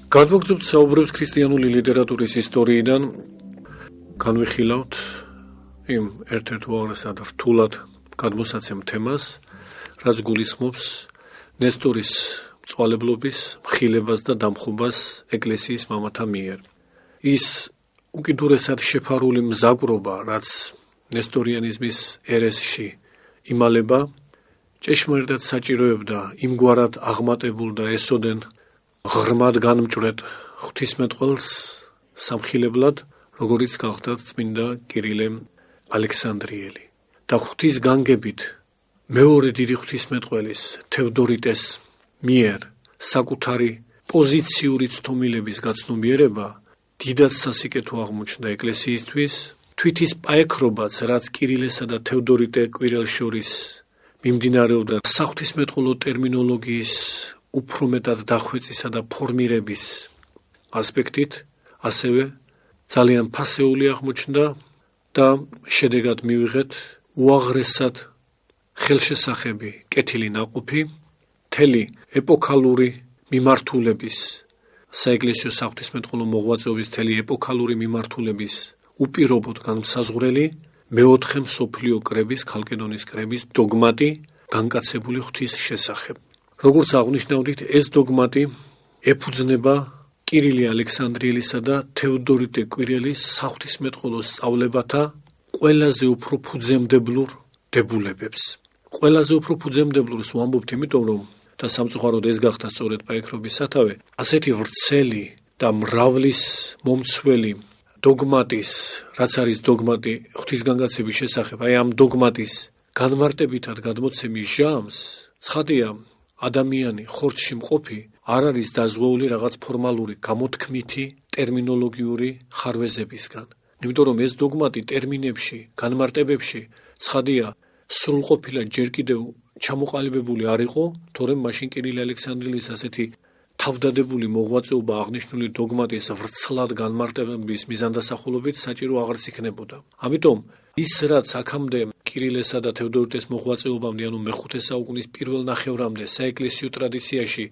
Გადმოგწევთ საუბრებს ქრისტიანული ლიტერატურის ისტორიიდან, განვიხილავთ იმ ერთ-ერთ უაღრესად რთულად გადმოსაცემ თემას, რაც გულისხმობს ნესტორის მწვალებლობის მხილებას და დამხობას ეკლესიის მამათა მიერ. ის უკიდურესად შეფარული მზაკვრობა, რაც ნესტორიანიზმის ერესში იმალება, ჭეშმარიტად საჭიროებდა იმგვარად აღმატებულ და ესოდენ ღრმად განმჭვრეტ ღვთისმეტყველს სამხილებლად, როგორიც გახდა წმინდა კირილე ალექსანდრიელი. და ღვთის განგებით მეორე დიდი ღვთისმეტყველის თევდორიტეს მიერ საკუთარი პოზიციური ცდომილების გაცნობიერება დიდად სასიკეთო აღმოჩნდა ეკლესიისთვის, თვითის პაექრობაც, რაც კირილესა და თევდორიტე კვირელს შორის მიმდინარეობდა საღვთისმეტყველო ტერმინოლოგიის უფრო მეტად დახვეწისა და ფორმირების ასპექტით, ასევე ძალიან ფასეული აღმოჩნდა და შედეგად მივიღეთ უაღრესად ხელშესახები კეთილი ნაყოფი, მთელი ეპოქალური მიმართულების, საეკლესიო საღვთისმეტყველო მოღვაწეობის მთელი ეპოქალური მიმართულების უპირობოდ განმსაზღვრელი მეოთხე მსოფლიო კრების, ქალკედონის კრების დოგმატი განკაცებული ღვთის შესახებ. როგორც აღნიშნავდით, ეს დოგმატი ეფუძნება კირილე ალექსანდრიელისა და თევდორიტე კვირელის საღვთისმეტყველო სწავლებათა ყველაზე უფრო ფუძემდებლურ დებულებებს. ყველაზე უფრო ფუძემდებლურს ვამბობთ, იმიტომ რომ და სამწუხაროდ ეს გახდა სწორედ პაექრობის სათავე, ასეთი ვრცელი და მრავლის მომცველი დოგმატის, რაც არის დოგმატი ღვთისგანგაცების შესახებ, აი ამ დოგმატის განმარტებითად გადმოცემის ჟამს, ცხადია, ადამიანი ხორცში მყოფი არ არის დაზღვეული რაღაც ფორმალური გამოთქმითი ტერმინოლოგიური ხარვეზებისგან. იმიტომ რომ ეს დოგმატი ტერმინებში, განმარტებებში ცხადია სრულყოფილად ჯერ კიდევ ჩამოყალიბებული არ იყო, თორემ მაშინ კირილე ალექსანდრიელის ასეთი თავდადებული მოღვაწეობა აღნიშნული დოგმატის ვრცლად განმარტების მიზანდასახულობით საჭირო აღარც იქნებოდა. ამიტომ ის რაც აქამდე კირილესა და თევდორიტეს მოღვაწეობამდე, ანუ მეხუთე საუკუნის პირველ ნახევრამდე საეკლესიო ტრადიციაში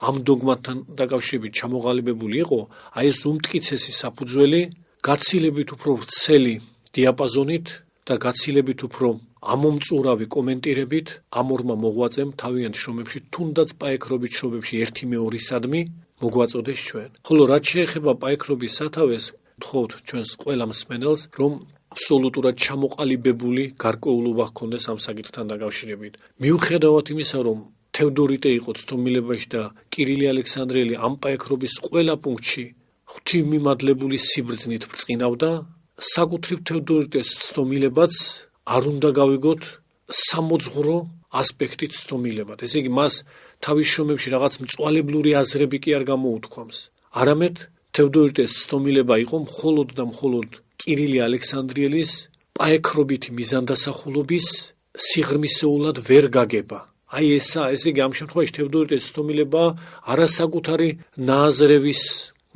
ამ დოგმატთან დაკავშირებით ჩამოყალიბებული იყო, აი ეს უმტკიცესი საფუძველი გაცილებით უფრო ვრცელი დიაპაზონით და გაცილებით უფრო ამომწურავი კომენტირებით ამ ორმა მოღვაწემ თავიანთ შრომებში, თუნდაც პაექრობის შრომებში ერთი მეორისადმი მოგვაწოდეს ჩვენ. ხოლო რაც შეეხება პაექრობის სათავეს, ვთხოვთ ჩვენს ყველა მსმენელს, რომ აბსოლუტურად ჩამოყალიბებული გარკვეულობა ჰქონდეს ამ საკითხთან დაკავშირებით. მიუხედავად იმისა, რომ თევდორიტე იყო ცდომილებაში და კირილე ალექსანდრიელი ამ პაექრობის ყველა პუნქტში ღვთივმიმადლებული სიბრძნით ბრწყინავდა, საკუთრივ თევდორიტეს ცდომილებაც არ უნდა გავიგოთ სამოძღვრო ასპექტით ცდომილებად. ესე იგი, მას თავის შრომებში რაღაც მწვალებლური აზრები კი არ გამოუთქვამს. არამედ თევდორიტეს ცდომილება იყო მხოლოდ და მხოლოდ კირილე ალექსანდრიელის პაექრობითი მიზანდასახულობის სიღრმისეულად ვერ გაგება. აი ესე იგი, ამ შემთხვევაში თევდორიტეს ცდომილება არასაკუთარი ნააზრევის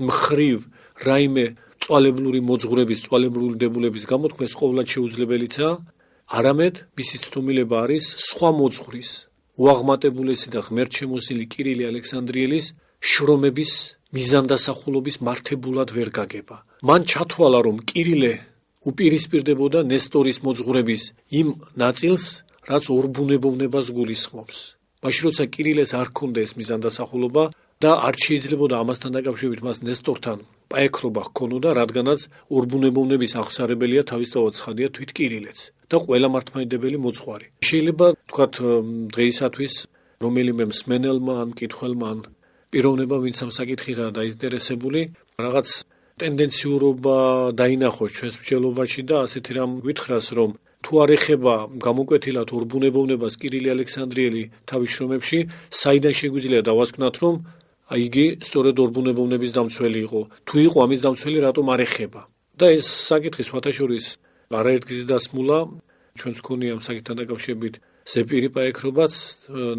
მხრივ რაიმე მწვალებლური მოძღვრების, მწვალებლური დებულების გამოთქმის ყოვლად შეუძლებელიცაა, არამედ მისი ცდომილება არის სხვა მოძღვრის, უაღმატებულესი და ღმერთშემოსილი კირილე ალექსანდრიელის შრომების მიზანდასახულობის მართებულად ვერ გაგება. მან ჩათვალა, რომ კირილე უპირისპირდებოდა ნესტორის მოძღვრების იმ ნაწილს, რაც ორბუნებოვნებას გულისხმობს. მაშინ როცა კირილეს არ ჰქონდა ეს მიზანდასახულობა და არ შეიძლებოდა ამასთან დაკავშირებით მას ნესტორთან პაექრობა ჰქონოდა, რადგანაც ორბუნებოვნების აღსარებელია თავისთავად ცხადია თვით კირილეც და ყველა მართლმადიდებელი მოძღვარი. შეიძლება თქვათ დღეისათვის რომელიმე მსმენელმა ან მკითხველმა ან პიროვნება, ვინც ამ საკითხითაა დაინტერესებული, რაღაც ტენდენციურობა დაინახოს ჩვენს მსჯელობაში და ასეთი რამ ვითხრას, რომ თუ არ ეხება გამოკვეთილად ორბუნებოვნებას კირილე ალექსანდრიელი თავის შრომებში, საიდან შეგვიძლია დავასკვნათ, რომ იგი სწორედ ორბუნებოვნების დამცველი იყო. თუ იყო ამის დამცველი, რატომ არ ეხება? და ეს საკითხი სხვათა შორის არაერთგზის დასმულა, ჩვენს გქონია ამ საკითხთან დაკავშირებით ზეპირი პაექრობაც,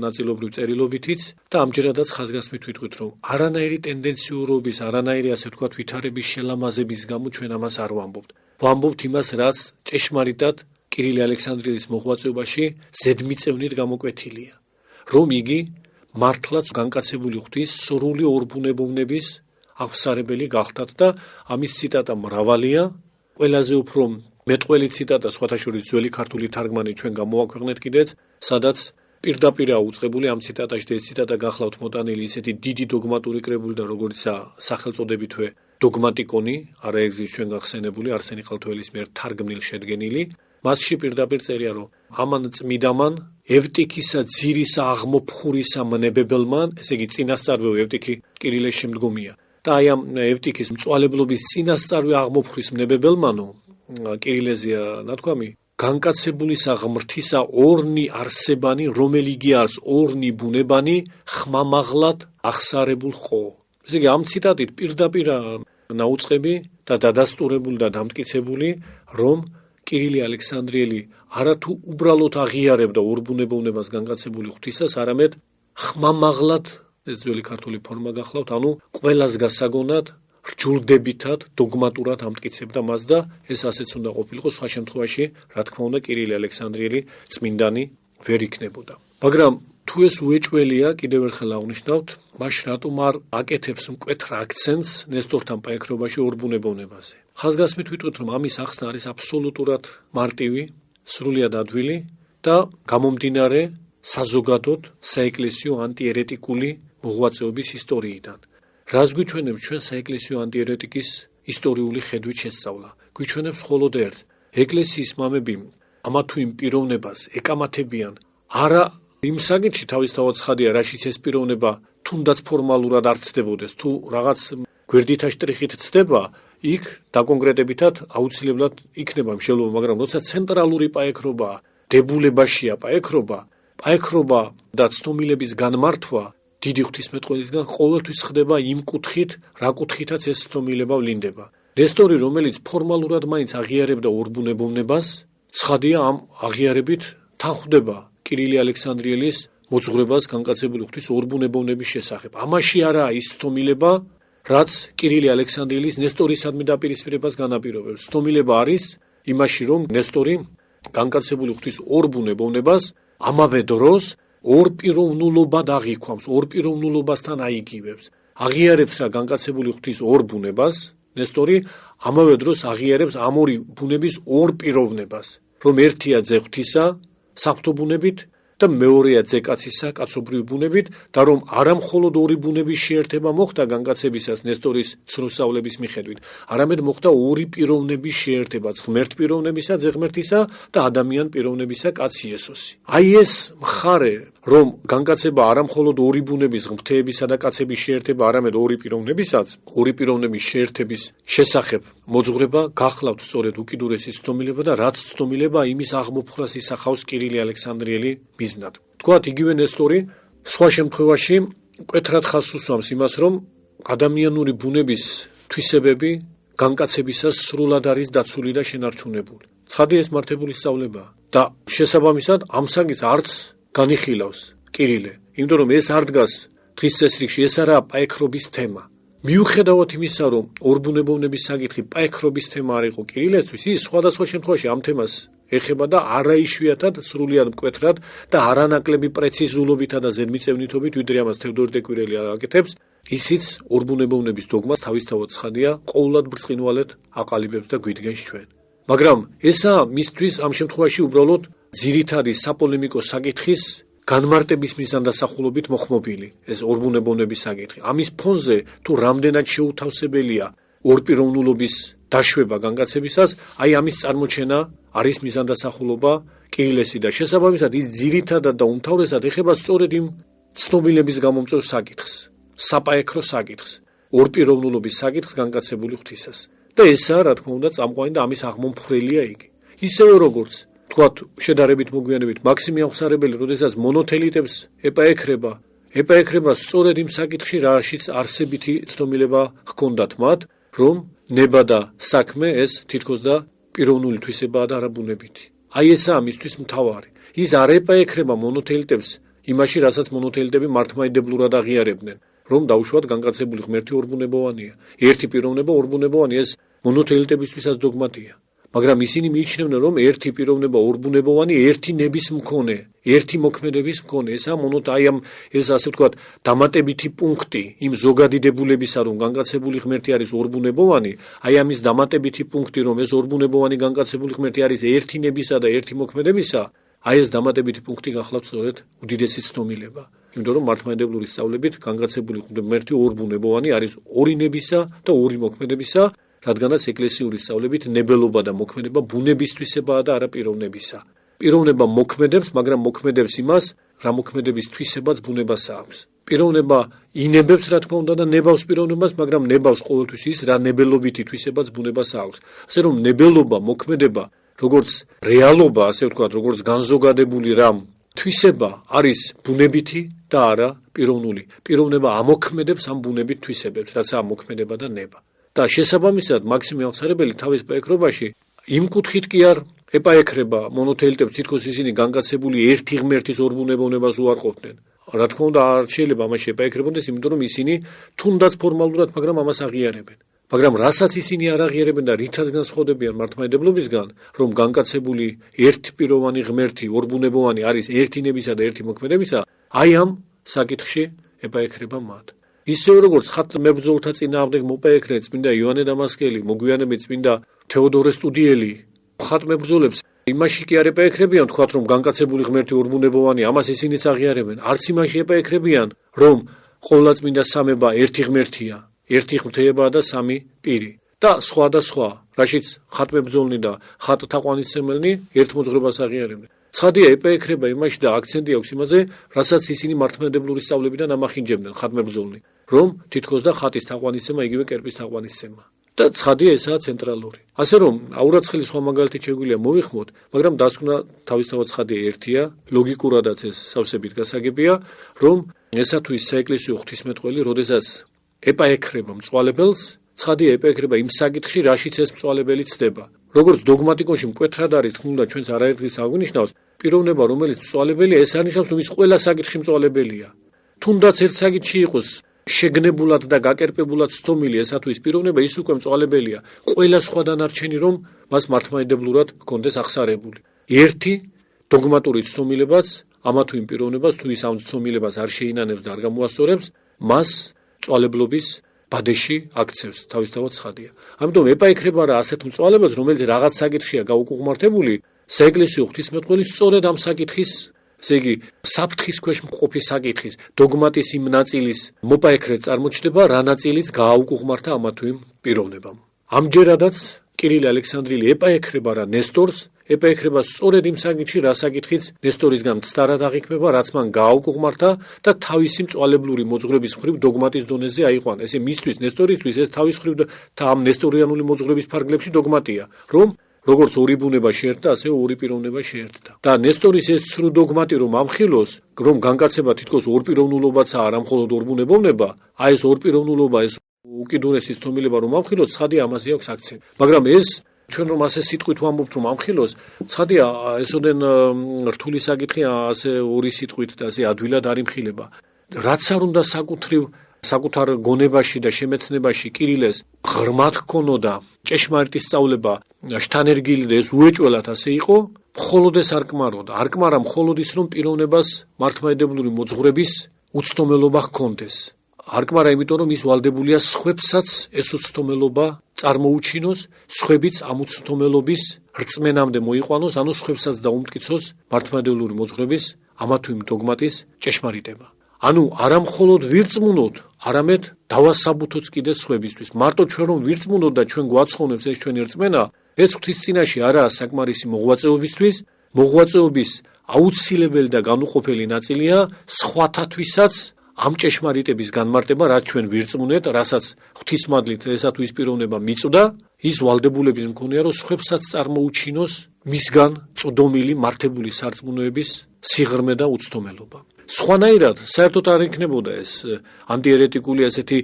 ნაწილობრივ წერილობითიც და ამჯერადაც ხაზგასმით ვიტყვით, რომ არანაირი ტენდენციურობის, არანაირი ასე ვთქვათ ვითარების შელამაზების გამო ჩვენ ამას არ ვამბობთ. ვამბობთ იმას, რაც ჭეშმარიტად კირილე ალექსანდრიელის მოღვაწეობაში ზედმიწევნით გამოკვეთილია, რომ იგი მართლაც განკაცებული ღვთის სრული ორბუნებოვნების აღსარებელი გახდათ და ამის ციტატა მრავალია. ყველაზე უფრო მეტყველი ციტატა სხვათა შორის ძველი ქართული თარგმანი ჩვენ გამოვაქვეყნეთ კიდეც, სადაც პირდაპირაა უწყებული ამ ციტატაში და ეს ციტატა გახლავთ მოტანილი ისეთი დიდი დოგმატური კრებული და როგორიცაა სახელწოდებითვე დოგმატიკონი, არა ეგზის ჩვენ გახსენებული არსენი ყალთველის მიერ თარგმნილ შედგენილი. მასში პირდაპირ წერია, რომ ამან წმიდამან ევტიქისა ძირისა აღმოფხურისა მნებებელმან, ესე იგი წინასწარვე ევტიქი კირილეს შემდგომია. და აი ამ ევტიქის მწვალებლობის წინასწარვე აღმოფხურის მნებებელმანო კირილეზია ნათქვამი განკაცებულისა ღმრთისა ორნი არსებანი, რომელი იგი არის ორნი ბუნებანი, ხმამაღლად აღსარებულ ხო. ესე იგი ამ ციტატით პირდაპირ ნაუწყები და დადასტურებული და დამტკიცებული, რომ კირილი ალექსანდრიელი არათუ უბრალოდ აღიარებდა ორბუნებოვნებას განკაცებული ღვთისას, არამედ ხმამაღლად, ეს ძველი ქართული ფორმა გახლავთ, ანუ ყველას გასაგონად, რჯულდებითად, დოგმატურად ამტკიცებდა მას და ეს ასეც უნდა ყოფილიყო, სხვა შემთხვევაში, რა თქმა უნდა, კირილი ალექსანდრიელი წმინდანი ვერ იქნებოდა. მაგრამ თუ ეს უეჭველია, კიდევ ერთხელ აღნიშნავთ, მაშ რატომ არ აკეთებს მკვეთრ აქცენტს ნესტორთან პაექრობაში ორბუნებოვნებაზე. ხაზგასმით ვიტყვით, რომ ამის ახსნა არის აბსოლუტურად მარტივი, სრულიად ადვილი და გამომდინარე საზოგადოდ საეკლესიო ანტიერეტიკული მოღვაწეობის ისტორიიდან. რას გვიჩვენებს ჩვენ საეკლესიო ანტიერეტიკის ისტორიული ხედვით შესწავლა? გვიჩვენებს მხოლოდ ერთს. ეკლესიის მამები ამა თუ იმ პიროვნებას ეკამათებიან არა იმ საკითხში თავისთავად ცხადია, რაშიც ეს პიროვნება თუნდაც ფორმალურად არ ცდებოდეს, თუ რაღაც გვერდითა შტრიხით ცდება, იქ დაკონკრეტებითად აუცილებლად იქნება მშელობა, მაგრამ როცა ცენტრალური პაექრობა, დებულებაშია პაექრობა და ცნობილების განმართვა დიდი ღვთისმეტყველისგან ყოველთვის ხდება იმ კუთხით, რა კუთხითაც ეს ცნობილება ვლინდება. ნესტორი, რომელიც ფორმალურად მაინც აღიარებდა ორბუნებოვნებას, ცხადია ამ აღიარებით თან ხვდება კირილი ალექსანდრიელის მოძღვრებას განკაცებული ღვთის ორბუნებოვნების შესახებ. ამაში არაა ის ცნობილება, რაც კირილი ალექსანდრიელის ნესტორისადმი დაპირისპირებას განაპირობებს. ცნობილება არის იმაში, რომ ნესტორი განკაცებული ღვთის ორბუნებოვნებას ამავე დროს ორპიროვნულობად აღიქვამს, ორპიროვნულობასთან აიგივებს. აღიარებს რა განკაცებული ღვთის ორბუნებას, ნესტორი ამავე დროს აღიარებს ამ ორი ბუნების ორპიროვნებას, რომ ერთია ძე ღვთისა, საღვთო ბუნებით და მეორეა ძე კაცისა, კაცობრივი ბუნებით და რომ არა მხოლოდ ორი ბუნების შეერთება მოხდა განკაცებისას ნესტორის ცრუსავლების მიხედვით, არამედ მოხდა ორი პიროვნების შეერთება, ღმერთ პიროვნებისა, ძე ღმერთისა და ადამიან პიროვნებისა, კაც იესოსი. აი ეს მხარე, რომ განკაცება არა მხოლოდ ორი ბუნების, ღმრთებისა და კაცების შეერთება, არამედ ორი პიროვნებისაც, ორი პიროვნების შეერთების შესახებ მოძღვრება გახლავთ სწორედ უკიდურესი ცნობილება და რაც ცნობილება იმის აღმოფხვრას ისახავს კირილი ალექსანდრიელი მიზნად. თქვათ იგივე ნესტორი სხვა შემთხვევაში მკვეთრად ხაზს უსვამს იმას, რომ ადამიანური ბუნების თვისებები განკაცებისას სრულად არის დაცული და შენარჩუნებული. ცხადია ეს მართებული სწავლებაა და შესაბამისად ამ საკითხს არც განიხილავს კირილე, იმიტომ რომ ეს არ დგას დღის წესრიგში, ეს არაა პაექრობის თემა. მიუხედავად იმისა, რომ ორბუნებოვნების საკითხი პაექრობის თემა არ იყო კირილესთვის, ის სხვადასხვა შემთხვევაში ამ თემას ეხება და არაიშვიათად სრულიად მკვეთრად და არანაკლები პრეციზულობითა და ზედმიწევნითობით, ვიდრე ამას თევდორ დეკვირელი აკეთებს, ისიც ორბუნებოვნების დოგმას თავისთავად ცხადია, ყოვლად ბრწყინვალედ აყალიბებს და გვიდგენს ჩვენ. მაგრამ ესაა მისთვის ამ შემთხვევაში უბრალოდ ძირითადი საპოლემიკო საკითხის განმარტების მიზანდასახულობით მოხმობილი ეს ორბუნებოვნების საკითხი. ამის ფონზე თუ რამდენად შეუთავსებელია ორპიროვნულობის დაშვება განკაცებისას, აი ამის წარმოჩენა არის მიზანდასახულობა კირილესი და შესაბამისად ის ძირითადად და უმთავრესად ეხება სწორედ იმ ცნობილების გამომწვევ საკითხს, საპაექრო საკითხს, ორპიროვნულობის საკითხს განკაცებული ღვთისას. და ესაა, რა თქმა უნდა, წამყვანი და ამის აღმომფხრელია იგი. ისევე როგორც თქვათ შედარებით მოგვიანებით მაქსიმე აღსარებელი, როდესაც მონოთელიტებს ეპაექრება სწორედ იმ საკითხში, რაშიც არსებითი ცნობილება ჰქონდათ მათ, რომ ნება და საქმე ეს თითქოს და პიროვნული თვისებაა და არა ბუნებითი. აი ესაა მისთვის მთავარი. ის არ ეპაექრება მონოთელიტებს იმაში, რასაც მონოთელიტები მართლმადიდებლურად აღიარებდნენ, რომ დაუშვათ განკაცებული ღმერთი ორბუნებოვანია. ერთი პიროვნება ორბუნებოვანი, ეს მონოთელიტებისთვისაც დოგმატია. მაგრამ ისინი მიიჩნევდნენ, რომ ერთი პიროვნება ორბუნებოვანი, ერთი ნების მქონე, ერთი მოქმედების მქონე. ესაა ეს ასე ვთქვათ, დამატებითი პუნქტი იმ ზოგადი დებულებისა, რომ განკაცებული ღმერთი არის ორბუნებოვანი, ამის დამატებითი პუნქტი, რომ ეს ორბუნებოვანი განკაცებული ღმერთი არის ერთი ნებისა და ერთი მოქმედებისა, ეს დამატებითი პუნქტი გახლავთ სწორედ უდიდესი ცნობილება. იმიტომ რომ მართლმადიდებლური სწავლებით განკაცებული ღმერთი ორბუნებოვანი არის ორი ნებისა და ორი მოქმედებისა, რადგანაც ეკლესიური სწავლებით ნებელობა და მოქმედება ბუნებისთვისებაა და არა პიროვნებისა. პიროვნება მოქმედებს, მაგრამ მოქმედებს იმას, რა მოქმედების თვისებაც ბუნებას აქვს. პიროვნება ინებებს, რა თქმა უნდა, და ნებავს პიროვნებას, მაგრამ ნებავს ყოველთვის ის, რა ნებელობითი თვისებაც ბუნებას აქვს. ასე რომ ნებელობა, მოქმედება, როგორც რეალობა, ასე ვთქვათ, როგორც განზოგადებული რამ თვისება არის ბუნებითი და არა პიროვნული. პიროვნება ამოქმედებს ამ ბუნებით თვისებებს, რაც ამოქმედება და ნება. და შესაბამისად მაქსიმე აღსარებელი თავის პაექრობაში იმ კუთხით კი არ ეპაექრება მონოთეიტებს, თითქოს ისინი განკაცებული ერთი ღმერთის ორბუნებოვნებას უარყოფდნენ. რა თქმა უნდა, არ შეიძლება ამაში ეპაექრებოდეს, იმიტომ რომ ისინი თუნდაც ფორმალურად, მაგრამ ამას აღიარებენ. მაგრამ რასაც ისინი არ აღიარებენ და რითაც განსხვავდებიან მართლმადიდებლობისგან, რომ განკაცებული ერთპიროვანი ღმერთი, ორბუნებოვანი არის ერთი ნებისა და ერთი მოქმედებისა, ამ საკითხში ეპაექრება მათ. ისევე როგორც ხატმებრძოლთა წინააღმდეგ მოპაექრეს წმინდა იოანე დამასკელი, მოგვიანებით წმინდა თეოდორე სტუდიელი, ხატმებრძოლებს იმაში კი არ ეპაექრებიან, თქვათ რომ განკაცებული ღმერთი ორბუნებოვანი, ამას ისინიც აღიარებენ. არც იმაში ეპაექრებიან, რომ ყოვლადწმინდა სამება ერთი ღმერთია, ერთი ღმერთებაა და სამი პირი. და სხვა და სხვა, რაშიც ხატმებრძოლნი და ხატთაყვანისმცემელნი ერთ მოძღვრებას აღიარებენ. ცხადია ეპაექრება იმაში და აქცენტი აქვს იმაზე, რასაც ისინი მართლმადიდებლური სწავლებიდან ამახინჯებდნენ ხატმებრძოლნი, რომ თითქოს და ხატის თაყვანისცემა იგივე კერპის თაყვანისცემა. და ცხადია ესაა ცენტრალური. ასე რომ აურაცხელის სხვა მაგალითი შეგვიძლია მოვიხმოთ, მაგრამ დასკვნა თავისთავად ცხადია ერთია, ლოგიკურადაც ეს სავსებით გასაგებია, რომ ესა თუ ის საეკლესიო ღვთისმეტყველი, როდესაც ეპაექრება მწვალებელს, ცხადია ეპაექრება იმ საკითხში, რაშიც ეს მწვალებელი ცდება. როგორც დოგმატიკოში მკვეთრად არის თქმულდა ჩვენს არაერთგზის აღნიშნავს, პიროვნება, რომელიც მწვალებელია, ეს არნიშნავს, რომ ის ყველა საკითხში მწვალებელია. თუნდაც ერთ საკითხში იყოს შეგნებულად და გაკერპებულად ცდომილი ესა თუ ის პიროვნება, ის უკვე მწვალებელია. ყველა სხვა დანარჩენი რომ მას მართლმადიდებლურად ჰქონდეს აღსარებული. ერთი დოგმატური ცდომილებაც ამა თუ იმ პიროვნებას თუ ის ამ ცდომილებას არ შეინანებს და არ გამოასწორებს, მას მწვალებლობის ბადეში აქცევს, თავისთავად ცხადია. ამიტომ ეპაექრება რა ასეთ მწვალებელს, რომელიც რაღაც საკითხშია გაუკუღმართებული, საეკლესიო ღვთისმეტყველი სწორედ ამ საკითხის, ესე იგი, საფრთხის ქვეშ მყოფი საკითხის, დოგმატის იმ ნაწილის მოპაექრეთ წარმოჩნდება, რა ნაწილიც გააუკუღმართა ამა თუ იმ პიროვნებამ. ამჯერადაც კირილე ალექსანდრიელი ეპაექრება რა ნესტორს, ეპაექრება სწორედ იმ საკითხში, რა საკითხიც ნესტორისგან მცდარად აღიქმება, რაც მან გააუკუღმართა და თავისი მწვალებლური მოძღვრების მხრივ დოგმატის დონეზე აიყვანა. ესე მისთვის ნესტორისთვის ეს თავის მხრივ და ამ ნესტორიანული მოძღვრების ფარგლებში დოგმატია, რომ როგორც ორი ბუნება შეერთდა, ასე ორი პიროვნება შეერთდა. და ნესტორის ეს სრულ დოგმატი რომ ამხილოს, რომ განკაცება თითქოს ორპიროვნულობაცაა, არა მხოლოდ ორბუნებოვნება, ეს ორპიროვნულობა, ეს უკიდურესი ცდომილება რომ ამხილოს, ცხადია ამაზე აქვს აქცენტი. მაგრამ ეს ჩვენ რომ ასე სიტყვით ვამბობთ რომ ამხილოს, ცხადია ესოდენ რთული საკითხია, ასე ორი სიტყვით და ასე ადვილად არ იმხილება. რაც არ უნდა საკუთარ გონებაში და შემეცნებაში კირილეს ღრმად ჰქონოდა ჭეშმარიტი სწავლება, შთანერგილი და ეს უეჭველად ასე იყო, მხოლოდ ეს არ კმაროდა. არ კმარა მხოლოდ ის, რომ პიროვნებას მართლმადიდებლური მოძღვრების უცდომელობა ჰქონდეს. არ კმარა იმიტომ, რომ ის ვალდებულია სხვებსაც ეს უცდომელობა წარმოუჩინოს, სხვებიც ამ უცდომელობის რწმენამდე მოიყვანოს, ანუ სხვებსაც დაუმტკიცოს მართლმადიდებლური მოძღვრების ამა თუ იმ დოგმატის ჭეშმარიტება. ანუ არა მხოლოდ ვირწმუნოთ, არამედ დავასაბუთოთ კიდე სხვებისთვის. მარტო ჩვენ რომ ვირწმუნოთ და ჩვენ გვაცხოვნებს ეს ჩვენი რწმენა, ეს ღვთის წინაშე არაა საკმარისი მოღვაწეობისთვის, მოღვაწეობის აუცილებელი და განუყოფელი ნაწილია სხვათათვისაც ამ ჭეშმარიტების განმარტება, რაც ჩვენ ვირწმუნეთ, რასაც ღვთისმადლით ესა თუ ის პიროვნება მიწვდა, ის ვალდებულების მქონეა, რომ სხვებსაც წარმოუჩინოს მისგან წვდომილი მართებული სარწმუნოების სიღრმე და უცდომელობა. სხვანაირად საერთოდ არ იქნებოდა ეს ანტიერეტიკული ასეთი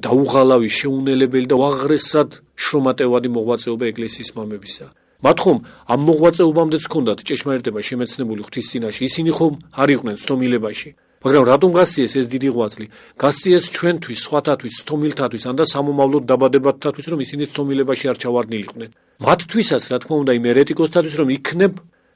დაუღალავი, შეუნელებელი და უაღრესად შრომატევადი მოღვაწეობა ეკლესიის მამებისა. მათ ხომ ამ მოღვაწეობამდეც ჰქონდათ ჭეშმარიტება შემეცნებული ღვთის წინაშე, ისინი ხომ არ იყვნენ ცდომილებაში. მაგრამ რატომ გასწიეს ეს დიდი ღვაწლი? გასწიეს ჩვენთვის, სხვათათვის, სტომილთათვის, ან და სამომავლოდ დაბადებათათვის, რომ ისინი სტომილებაში არ ჩავარდნილიყვნენ. მათთვისაც, რა თქმა უნდა, იმ ერეტიკოსთათვის, რომ იქნებ,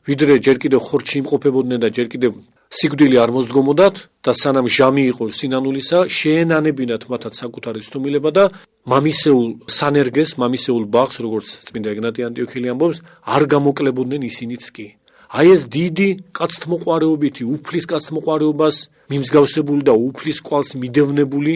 ვიდრე ჯერ კიდევ ხორცში იმყოფებოდნენ და ჯერ კიდევ სიკვდილი არ მოსდგომოდათ და სანამ ჟამი იყო სინანულისა, შეენანებინათ მათაც საკუთარი სტომილება და მამისეულ სანერგეს, მამისეულ ბაღს, როგორც წმინდა ეგნატე ანტიოქელი ამბობს, არ გამოკლებოდნენ ისინიც კი. აი ეს დიდი კაცთმოყვარეობითი, უფლის კაცთმოყვარეობას მიმსგავსებული და უფლის კვალს მიდევნებული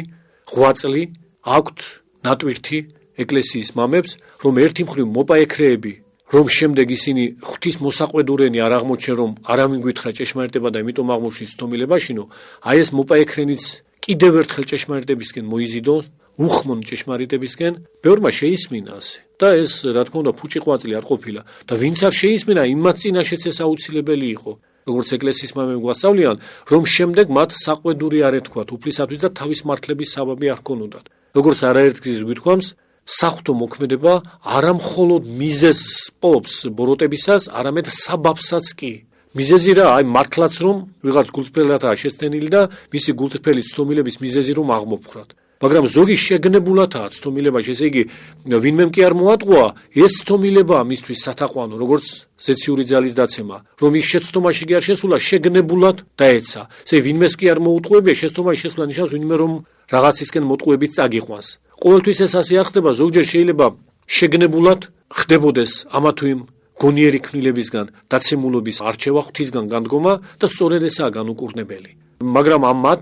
ღვაწლი აქვთ ნატვირთი ეკლესიის მამებს, რომ ერთი მხრივ მოპაექრეები, რომ შემდეგ ისინი ღვთის მოსაყვედურენი არ აღმოჩნდნენ, რომ არავინ გვითხრა ჭეშმარიტება და იმიტომ აღმოჩნდნენ სტომილებაშინო, აი ეს მოპაექრენიც კიდევ ერთხელ ჭეშმარიტებისკენ მოიზიდონ, უხმონ ჭეშმარიტებისკენ, ბევრმა შეისმინა ასე. და ეს, რა თქმა უნდა, ფუჭი ღვაწლი არ ყოფილა და ვინც არ შეისმინა, იმათ წინაშეც ეს აუცილებელი იყო. როგორც ეკლესიის მამები გვასწავლიან, რომ შემდეგ მათ საყვედური არ ეთქვათ უფლისათვის და თავის მართლების საბაბი არ ჰქონოდათ. როგორც არაერთ გზის გვითქვამს, საღვთო მოქმედება არა მხოლოდ მიზეზს პოვს ბოროტებისას, არამედ საბაბსაც კი. მიზეზი რა, აი მართლაც რომ ვიღაც გულწრფელადაა შეცდენილი და მისი გულწრფელი სტომილების მიზეზი რომ აღმოფხრათ. მაგრამ ზოგი შეგნებულადაა სტომილებაში, ესე იგი, ვინმემ კი არ მოატყუა, ეს სტომილებაა მისთვის სათაყვანო, როგორც ზეციური ძალის დაცემა, რომ ის შეცდომაში კი არ შესულა, შეგნებულად დაეცა. ესე ვინმეს კი არ მოუტყუებია, შეცდომაში შესულა ნიშნავს ვინმე რომ რაღაცისკენ მოტყუებით წაგიყვანს. ყოველთვის ეს ასე არ ხდება, ზოგჯერ შეიძლება შეგნებულად ხდებოდეს ამა თუ იმ გონიერი ქმნილებისგან დაცემულობის არჩევა, ღვთისგან განდგომა და სწორედ ესაა განუკურნებელი. მაგრამ ამ მათ,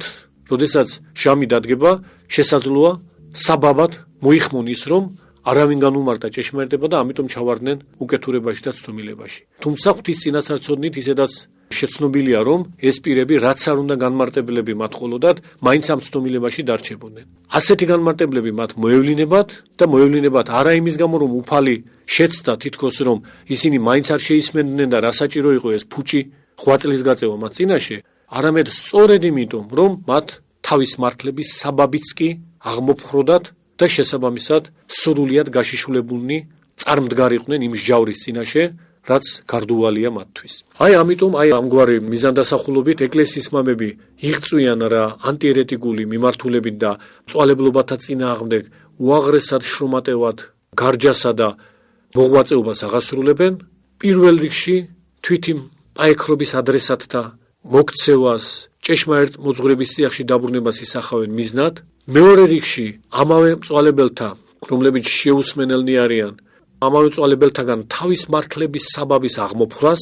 როდესაც ჟამი დადგება, შესაძლოა საბაბად მოიხმონ ის, რომ არავინ განუმარტა ჭეშმარიტება და ამიტომ ჩავარდნენ უკეთურებაში და სტომილებაში. თუმცა ღვთის წინასწარ ცოდნით ისედაც შეცნობილია, რომ ეს პირები რაც არ უნდა განმარტებლები მათ ყოლოდათ, მაინც ამ სტომილებაში დარჩებოდნენ. ასეთი განმარტებლები მათ მოევლინებათ და მოევლინებათ არა იმის გამო, რომ უფალი შეცდა თითქოს, რომ ისინი მაინც არ შეისმენდნენ და რა საჭირო იყო ეს ფუჭი ღვაწლის გაწევა მათ წინაშე, არამედ სწორედ იმიტომ, რომ მათ თავის მართლების საბაბიც კი აღმოფხროდათ და შესაბამისად სრულიად გაშიშულებულნი წარმდგარიყვნენ იმ ჟავრის წინაშე, რაც გარდუვალია მათთვის. აი ამიტომ აი ამგვარი მიზანდასახულობით ეკლესიის მამები იღწვიან რა ანტიერეტიკული მიმართულებით და მწვალებლობათა წინააღმდეგ უაღრესად შრომატევად გარჯასა და მოღვაწეობას აღასრულებენ, პირველ რიგში თვითი პაექრობის ადრესატთა მოქცევას, ჭეშმარიტ მოძღვრების წიაღში დაბრუნებას ისახავენ მიზნად, მეორე რიგში ამავე მწვალებელთა, რომლებიც შეუსმენელნი არიან, ამავე მწვალებელთაგან თავის მართლების საბაბის აღმოფხრას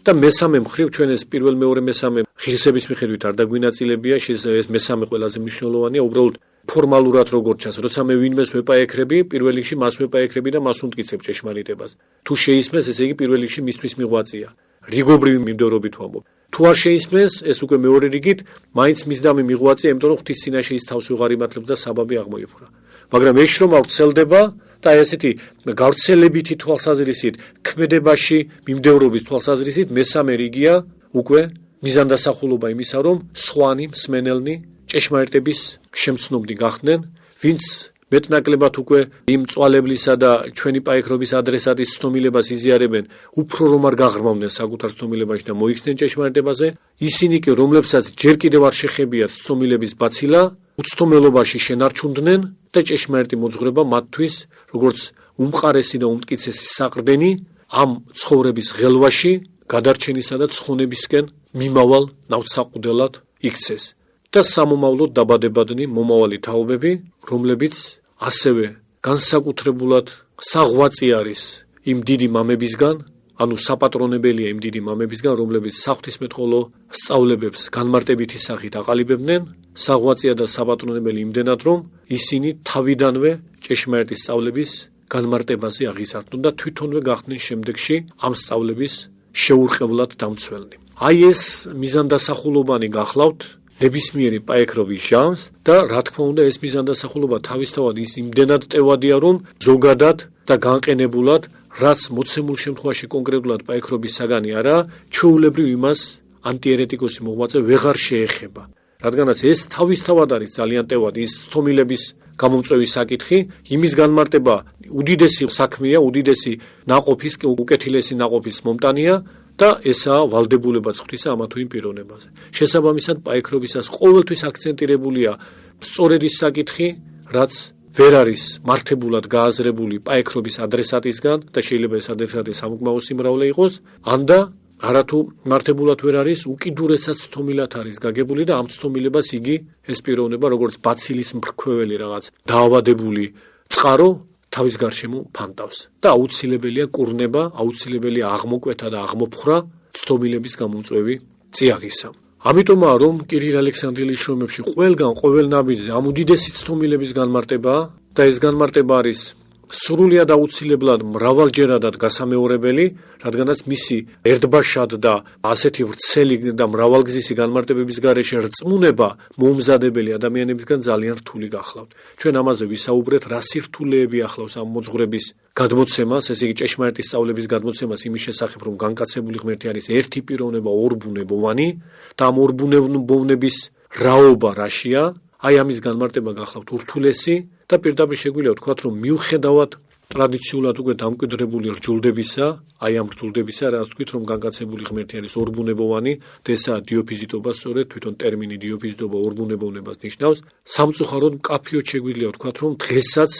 და მესამე მხრივ ჩვენ ეს პირველ მეორე მესამე ღირსების მიხედვით არ დაგვინაწილებია, ეს მესამე ყველაზე მნიშვნელოვანია, უბრალოდ ფორმალურად როგორც ჩანს, როცა მე ვინმეს ვეპაექრები, პირველ რიგში მას ვეპაექრები და მას უმტკიცებ ჭეშმარიტებას. თუ შეისმეს, ესე იგი პირველ რიგში მისთვის მიღვაწია. რიგობრივი მიმდევრობით ვამბობ. თუ არ შეისმეს, ეს უკვე მეორე რიგით, მაინც მისდამი მიღვაწია, იმიტომ რომ ღვთის წინაშე ის თავს ვეღარ იმართლებს და საბაბი აღმოიფხვრა. მაგრამ ეს შრომა ვრცელდება და ესეთი გავრცელებითი თვალსაზრისით, ქმედებაში მიმდევრობის თვალსაზრისით მესამე რიგია უკვე მიზანდასახულობა იმისა, რომ სხვანი, მსმენელნი ჭეშმარიტების შემცნობნი გახდნენ, ვინც მეტნაკლებად უკვე იმ მწვალებლისა და ჩვენი პაექრობის ადრესატის სტომილებას იზიარებენ, უფრო რომ არ გაღრმავდნენ საკუთარ სტომილებაში და მოიქცნენ ჭეშმარიტებაზე, ისინი კი, რომლებსაც ჯერ კიდევ არ შეხებიათ სტომილების ბაცილა, უცდომელობაში შენარჩუნდნენ და ჭეშმარიტი მოძღვრება მათთვის, როგორც უმყარესი და უმტკიცესი საყრდენი ამ ცხოვრების ღელვაში გადარჩენისა და ცხონებისკენ მიმავალ ნავთსაყუდელად იქცეს. და სამომავლოდ დაბადებადნი მომავალი თაობები, რომლებიც ასევე განსაკუთრებულად საღვაწი არის იმ დიდი მამებისგან, ანუ საპატრონებელია იმ დიდი მამებისგან, რომლებიც საღვთისმეტყველო სწავლებებს განმარტებითი სახით აყალიბებდნენ, საღვაწია და საპატრონებელი იმდენად, რომ ისინი თავიდანვე ჭეშმარიტი სწავლების განმარტებაზე აღიზარდნენ და თვითონვე გახდნენ შემდეგში ამ სწავლების შეურყევლად დამცველნი. აი ეს მიზანდასახულობანი გახლავთ ნებისმიერი პაექრობის ჟამს და რა თქმა უნდა ეს მიზანდასახულობა თავისთავად ის იმდენად ტევადია, რომ ზოგადად და განყენებულად, რაც მოცემულ შემთხვევაში კონკრეტულად პაექრობის საგანი არა, ჩვეულებრივ იმას ანტიერეტიკოსი მოღვაწე ვეღარ შეეხება. რადგანაც ეს თავისთავად არის ძალიან ტევად ის სტომილების გამომწვევის საკითხი, იმის განმარტება უდიდესი საქმეა, უდიდესი ნაყოფის, უკეთილესი ნაყოფის მომტანია და ესაა ვალდებულებაც ღვთისა ამა თუ იმ პიროვნებაზე. შესაბამისად, პაექრობისას ყოველთვის აქცენტირებულია სწორედ ის საკითხი, რაც ვერ არის მართებულად გააზრებული პაექრობის ადრესატისგან და შეიძლება ეს ადრესატი სამგმაო სიმრავლე იყოს, ანდა არათუ მართებულად ვერ არის, უკიდურესად ცდომილად არის გაგებული და ამ ცდომილებას იგი ეს პიროვნება როგორც ბაცილის მფრქვეველი რაღაც დაავადებული წყარო თავის გარშემო ფანტავს და აუცილებელია კურნება, აუცილებელია აღმოკვეთა და აღმოფხრა ცდომილების გამომწვევი წიაღისა. ამიტომაა რომ კირილ ალექსანდრიელის შრომებში ყველგან ყოველ ნაბიჯზე ამ უდიდესი ცდომილების განმარტებაა და ეს განმარტება არის სრულიად აუცილებლად მრავალჯერადად გასამეორებელი, რადგანაც მისი ერთბაშად და ასეთი ვრცელი და მრავალგზისი განმარტებების გარეშე რწმუნება მოუმზადებელი ადამიანებისგან ძალიან რთული გახლავთ. ჩვენ ამაზე ვისაუბრეთ, რა სირთულეები ახლავს ამ მოძღვრების გადმოცემას, ესე იგი ჭეშმარიტი სწავლების გადმოცემას იმის შესახებ, რომ განკაცებული ღმერთი არის ერთი პიროვნება, ორბუნებოვანი და ამ ორბუნებოვნების რაობა რაშია, აი ამის განმარტება გახლავთ ურთულესი და პირდაპირ შეგვიძლია ვთქვათ, რომ მიუხედავად ტრადიციულად უკვე დამკვიდრებული რჯულდებისა, აი ამ რჯულდებისა, რაც ვთქვით, რომ განკაცებული ღმერთი არის ორბუნებოვანი და ესაა დიოფიზიტობა, სწორედ თვითონ ტერმინი დიოფიზიტობა ორბუნებოვნებას ნიშნავს. სამწუხაროდ მკაფიოდ შეგვიძლია ვთქვათ, რომ დღესაც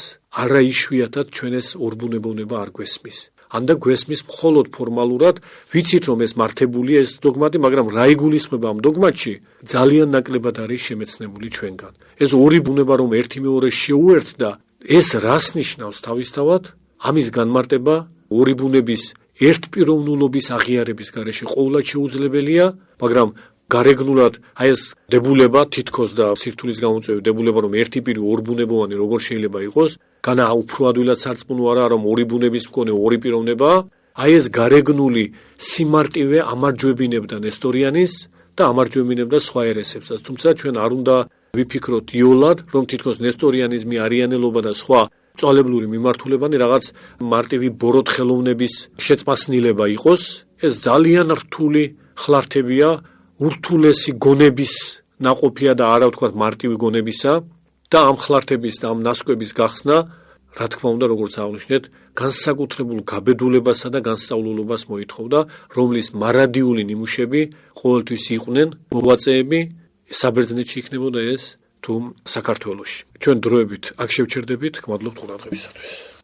არა იშვიათად ჩვენ ეს ორბუნებოვნება არ გვესმის. ანდა გვესმის მხოლოდ ფორმალურად, ვიცით რომ ეს მართებულია ეს დოგმატი, მაგრამ რა იგულისხმება ამ დოგმატში, ძალიან ნაკლებად არის შემეცნებული ჩვენგან. ეს ორი ბუნება რომ ერთი მეორეს შეუერთდა, ეს რას ნიშნავს თავისთავად? ამის განმარტება ორი ბუნების ერთპიროვნულობის აღიარების გარეშე ყოვლად შეუძლებელია, მაგრამ გარეგნულად აი ეს დებულება თითქოს და სირთულის გამომწვევი დებულება რომ ერთი პირი ორბუნებოვანი როგორ შეიძლება იყოს, განა უფრო ადვილად სარწმუნო არა რომ ორი ბუნების მქონე ორი პიროვნება, აი ეს გარეგნული სიმარტივე ამარჯვებინებდა ნესტორიანის და ამარჯვებინებდა სხვა ერესებსაც. თუმცა ჩვენ არ უნდა ვიფიქროთ იოლად, რომ თითქოს ნესტორიანიზმი, არიანელობა და სხვა წვალებლური მიმართულებანი რაღაც მარტივი ბოროტხელოვნების შეწმასნილება იყოს. ეს ძალიან რთული ხლართებია, ურთულესი გონების ნაყოფია და არა ვთქვათ მარტივი გონებისა და ამ ხლართების და ამ ნასკვების გახსნა, რა თქმა უნდა, როგორც აღვნიშნეთ, განსაკუთრებულ გაბედულებასა და განსწავლულობას მოითხოვდა, რომლის მარადიული ნიმუშები ყოველთვის იყვნენ მოვაწეები, საბერძნეთში იქნებოდა ეს თუ საქართველოში. ჩვენ დროებით აქ შევჩერდებით, გმადლობთ ყურადღებისათვის.